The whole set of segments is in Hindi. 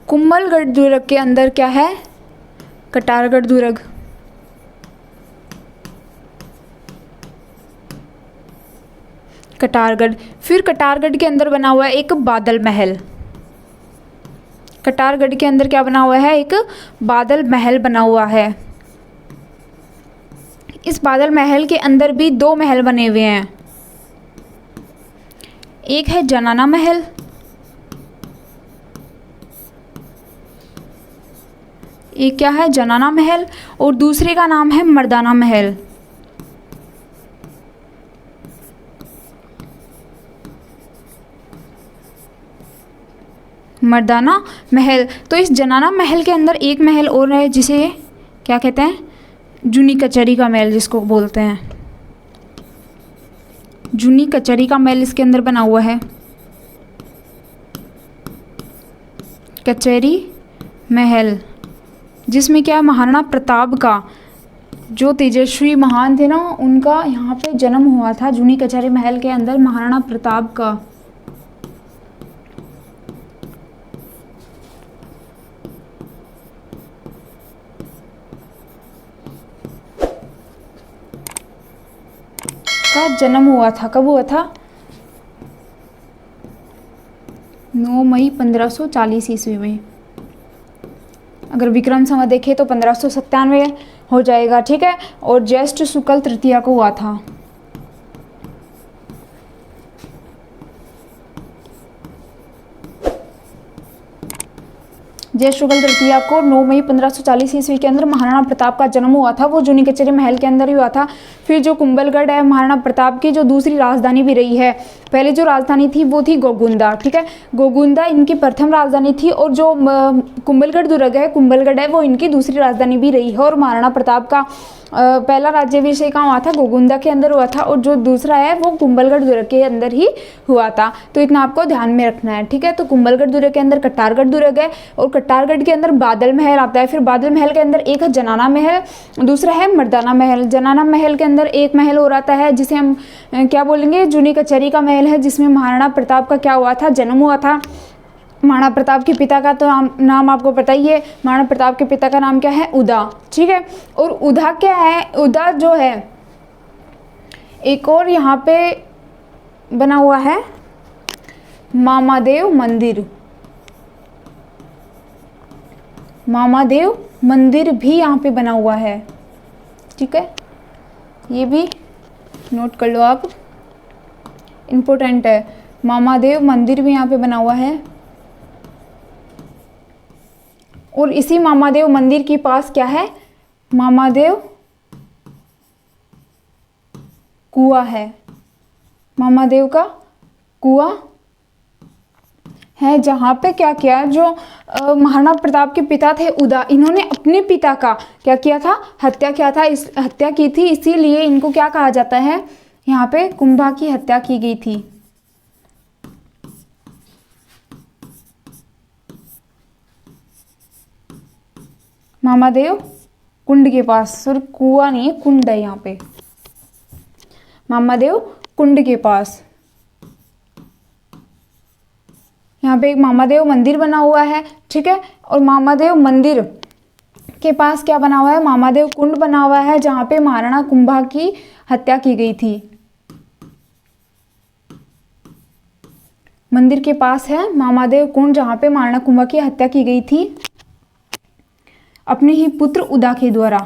कुंभलगढ़ दुर्ग के अंदर क्या है? कटारगढ़ दुर्ग। कटारगढ़। फिर कटारगढ़ के अंदर बना हुआ है एक बादल महल। कटारगढ़ के अंदर क्या बना हुआ है? एक बादल महल बना हुआ है। इस बादल महल के अंदर भी दो महल बने हुए हैं। एक है जनाना महल, एक क्या है? जनाना महल, और दूसरे का नाम है मर्दाना महल। मर्दाना महल। तो इस जनाना महल के अंदर एक महल और है जिसे क्या कहते हैं? जूनी कचहरी का महल जिसको बोलते हैं। जूनी कचहरी का महल इसके अंदर बना हुआ है। कचहरी महल, जिसमें क्या महाराणा प्रताप का, जो तेजस्वी महान थे ना, उनका यहाँ पे जन्म हुआ था। जूनी कचहरी महल के अंदर महाराणा प्रताप का। जन्म हुआ था। कब हुआ था? 9 मई 1540 ईस्वी में। अगर विक्रम संवत देखें तो 1597 हो जाएगा, ठीक है। और ज्येष्ठ शुक्ल तृतीया को हुआ था। ज्येष्ठ शुक्ल तृतीया को 9 मई 1540 ईस्वी के अंदर महाराणा प्रताप का जन्म हुआ था। वो जूनी कचहरी महल के अंदर ही हुआ था। फिर जो कुंभलगढ़ है महाराणा प्रताप की जो दूसरी राजधानी भी रही है। पहले जो राजधानी थी वो थी गोगुंदा, ठीक है। गोगुंदा इनकी प्रथम राजधानी थी, और जो कुंभलगढ़ दुर्ग है, कुंभलगढ़ है, वो इनकी दूसरी राजधानी भी रही है। और महाराणा प्रताप का पहला राज्याभिषेक कहाँ हुआ था? गोगुंदा के अंदर हुआ था, और जो दूसरा है वो कुंभलगढ़ दुर्ग के अंदर ही हुआ था। तो इतना आपको ध्यान में रखना है, ठीक है। तो कुंभलगढ़ दुर्ग के अंदर कटारगढ़ दुर्ग है, और कटारगढ़ के अंदर बादल महल आता है। फिर बादल महल के अंदर एक है जनाना महल, दूसरा है मर्दाना महल। जनाना महल के अंदर एक महल और आता है जिसे हम क्या बोलेंगे? जूनी कचहरी का महल है, जिसमें महाराणा प्रताप का क्या हुआ था? जन्म हुआ था। महाराणा प्रताप के पिता का तो नाम आपको पता ही है। महाराणा प्रताप के पिता का नाम क्या है? उदा, ठीक है। और उदा क्या है? उदा जो है, एक और यहाँ पे बना हुआ है मामादेव मंदिर। मामादेव मंदिर भी यहाँ पे बना हुआ है, ठीक है। ये भी नोट कर लो आप, इम्पोर्टेंट है। मामादेव मंदिर भी यहाँ पे बना हुआ है। और इसी मामादेव मंदिर के पास क्या है? मामादेव कुआं है। मामादेव का कुआं है, जहाँ पे क्या किया, जो महाराणा प्रताप के पिता थे उदा, इन्होंने अपने पिता का क्या किया था? हत्या किया था। इस हत्या की थी, इसीलिए इनको क्या कहा जाता है? यहाँ पे कुंभा की हत्या की गई थी। मामादेव कुंड के पास, सिर्फ कुआं नहीं है, कुंड है यहाँ पे। मामादेव कुंड के पास यहाँ पे एक मामादेव मंदिर बना हुआ है, ठीक है। और मामादेव मंदिर के पास क्या बना हुआ है? मामादेव कुंड बना हुआ है, जहाँ पे महाराणा कुंभा की हत्या की गई थी। मंदिर के पास है मामादेव कुंड, जहाँ पे महाराणा कुंभा की हत्या की गई थी अपने ही पुत्र उदा के द्वारा,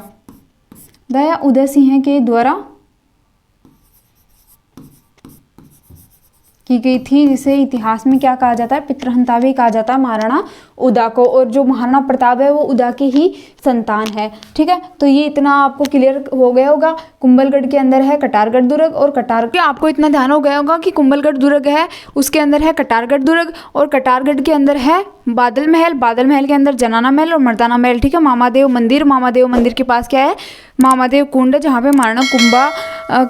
दया उदय सिंह के द्वारा की गई थी, जिसे इतिहास में क्या कहा जाता है? पितृहंता भी कहा जाता है महाराणा उदा को। और जो महाराणा प्रताप है वो उदा की ही संतान है, ठीक है। तो ये इतना आपको क्लियर हो गया होगा। कुंभलगढ़ के अंदर है कटारगढ़ दुर्ग, और कटारगढ़ आपको इतना ध्यान हो गया होगा कि कुंभलगढ़ दुर्ग है, उसके अंदर है कटारगढ़ दुर्ग, और कटारगढ़ के अंदर है बादल महल, बादल महल के अंदर जनाना महल और मर्दाना महल, ठीक है। मामादेव मंदिर, मामादेव मंदिर के पास क्या है? मामादेव कुंड, जहाँ पे महाराणा कुंभा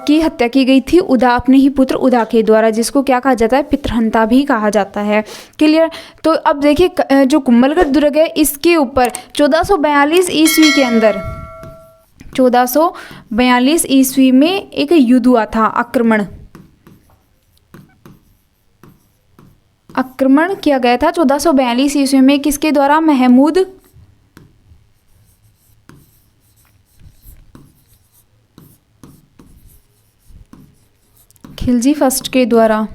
की हत्या की गई थी उदा, अपने ही पुत्र उदा के द्वारा, जिसको क्या कहा जाता है? पितृहंता भी कहा जाता है। क्लियर। तो अब देखिए, जो कुंभलगढ़ दुर्ग है इसके ऊपर 1442 ईस्वी के अंदर, 1442 ईस्वी में एक युद्ध हुआ था, आक्रमण। आक्रमण किया गया था 1442 ईस्वी में किसके द्वारा? महमूद खिलजी फर्स्ट के द्वारा,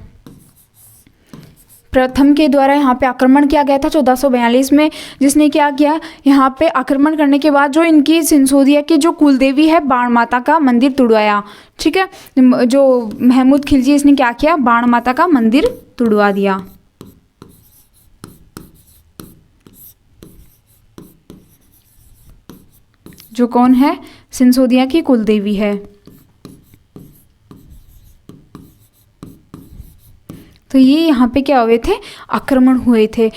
प्रथम के द्वारा यहाँ पे आक्रमण किया गया था 1442 में। जिसने क्या किया, यहाँ पे आक्रमण करने के बाद जो इनकी सिंसोदिया की जो कुलदेवी है बाण माता का मंदिर तुड़वाया। ठीक है, जो महमूद खिलजी इसने क्या किया, बाण माता का मंदिर तुड़वा दिया। जो कौन है, सिंसोदिया की कुलदेवी है। तो ये यहाँ पे क्या हुए थे, आक्रमण हुए थे।